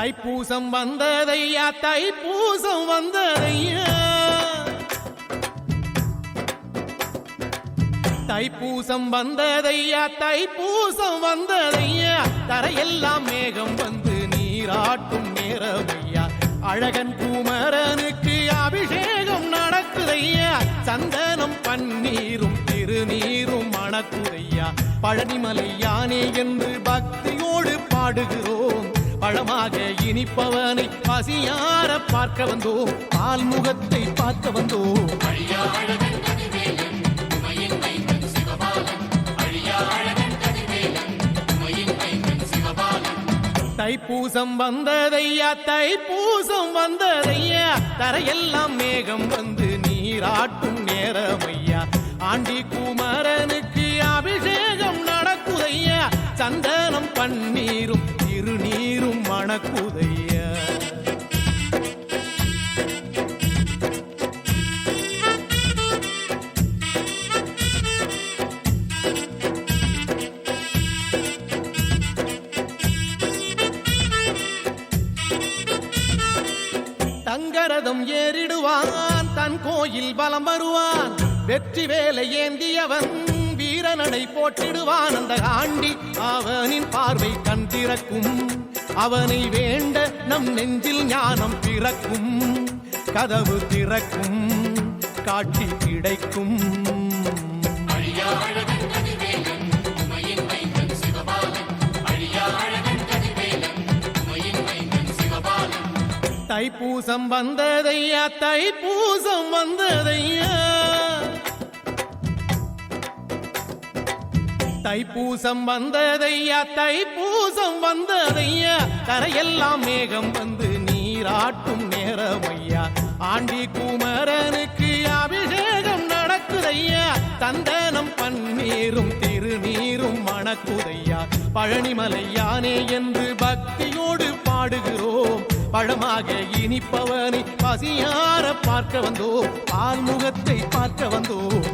தைப்பூசம் வந்ததையா, தைப்பூசம் வந்ததையா, தைப்பூசம் வந்ததையா, தைப்பூசம் வந்ததையா, தரையெல்லாம் மேகம் வந்து நீராட்டும் நேரமையா, அழகன் குமரனுக்கு அபிஷேகம் நடக்குதையா, சந்தனம் பன்னீரும் திருநீரும் மணக்குதையா, பழனிமலை யானே என்று பக்தியோடு பாடுகிறோம், பழமாக இனிப்பவனை பசியார பார்க்க வந்தோம், பால்முகத்தை பார்க்க வந்தோம். தைப்பூசம் வந்ததையா, தைப்பூசம் வந்ததையா, தரையெல்லாம் மேகம் வந்து நீராட்டும் நேரமையா, ஆண்டி குமரனுக்கு அபிஷேகம் நடக்குதையா, சந்தனம் பன்னீரும் திருநீரும் மணக்குதையா. தங்கரதம் ஏறிடுவான், தன் கோயில் பலம் வருவான், வெற்றி வேலை ஏந்தியவன் வீரநடை போட்டிடுவான், அந்த ஆண்டி அவனின் பார்வை கண் திறக்கும், அவனை வேண்ட நம் நெஞ்சில் ஞானம் பிறக்கும், கதவு திறக்கும், காட்சி கிடைக்கும். தைப்பூசம் வந்ததையா, தைப்பூசம் வந்ததையா, தைப்பூசம் வந்ததையா, தைப்பூசம் வந்ததையா, கரையெல்லாம் மேகம் வந்து நீராட்டும் நேரமையா, ஆண்டி குமரனுக்கு அபிஷேகம் நடக்குதையா, சந்தனம் பன்னீரும் திருநீரும் மணக்குதையா, பழனிமலை யானே என்று பக்தியோடு பாடுகிறோம், பழமாக இனிப்பவனை பசியார பார்க்க வந்தோம், பால்முகத்தை பார்க்க வந்தோம்.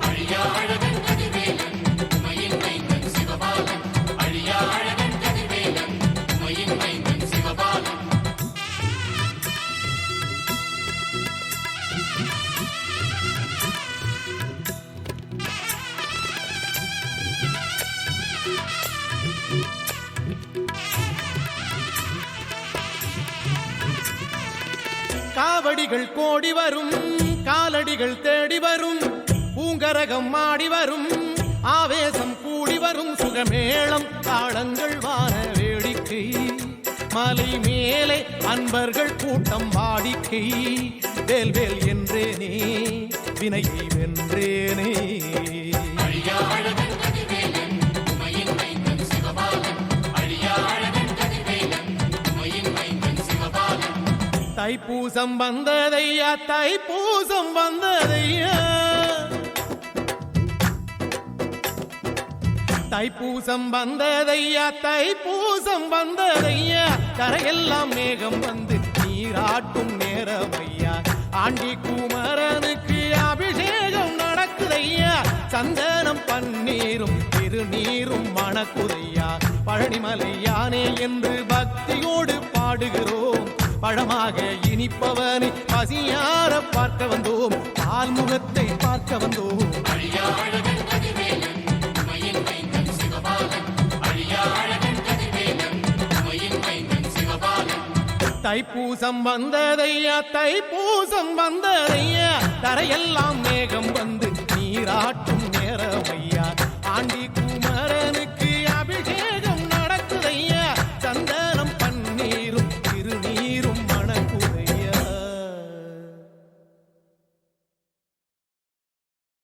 காவடிகள் கோடி வரும், காலடிகள் தேடி வரும், பூங்கரகம் ஆடி வரும், ஆவேசம் கூடி வரும், சுகமேளம் தாளங்கள் வார வேடிக்கை, மலை மேலே அன்பர்கள் கூட்டம் வாடிக்கை, வேல்வேல் என்றேனே வினையை வென்றேனே. தைப்பூசம் வந்ததையா, தைப்பூசம் வந்ததையா, தைப்பூசம் வந்ததையா, தைப்பூசம் வந்ததையா, கரையெல்லாம் மேகம் வந்து நீராட்டும் நேரமையா, ஆண்டி குமரனுக்கு அபிஷேகம் நடக்குதையா, சந்தனம் பன்னீரும் திருநீரும் மணக்குதையா, பழனிமலை யானே என்று பக்தியோடு பாடுகிறோம், பழமாக இனிப்பவனை பசியார பார்க்க வந்தோம், பால்முகத்தை பார்க்க வந்தோம். தைப்பூசம் வந்ததையா, தைப்பூசம் வந்ததையா, தரையெல்லாம் மேகம் வந்து நீராட்டும்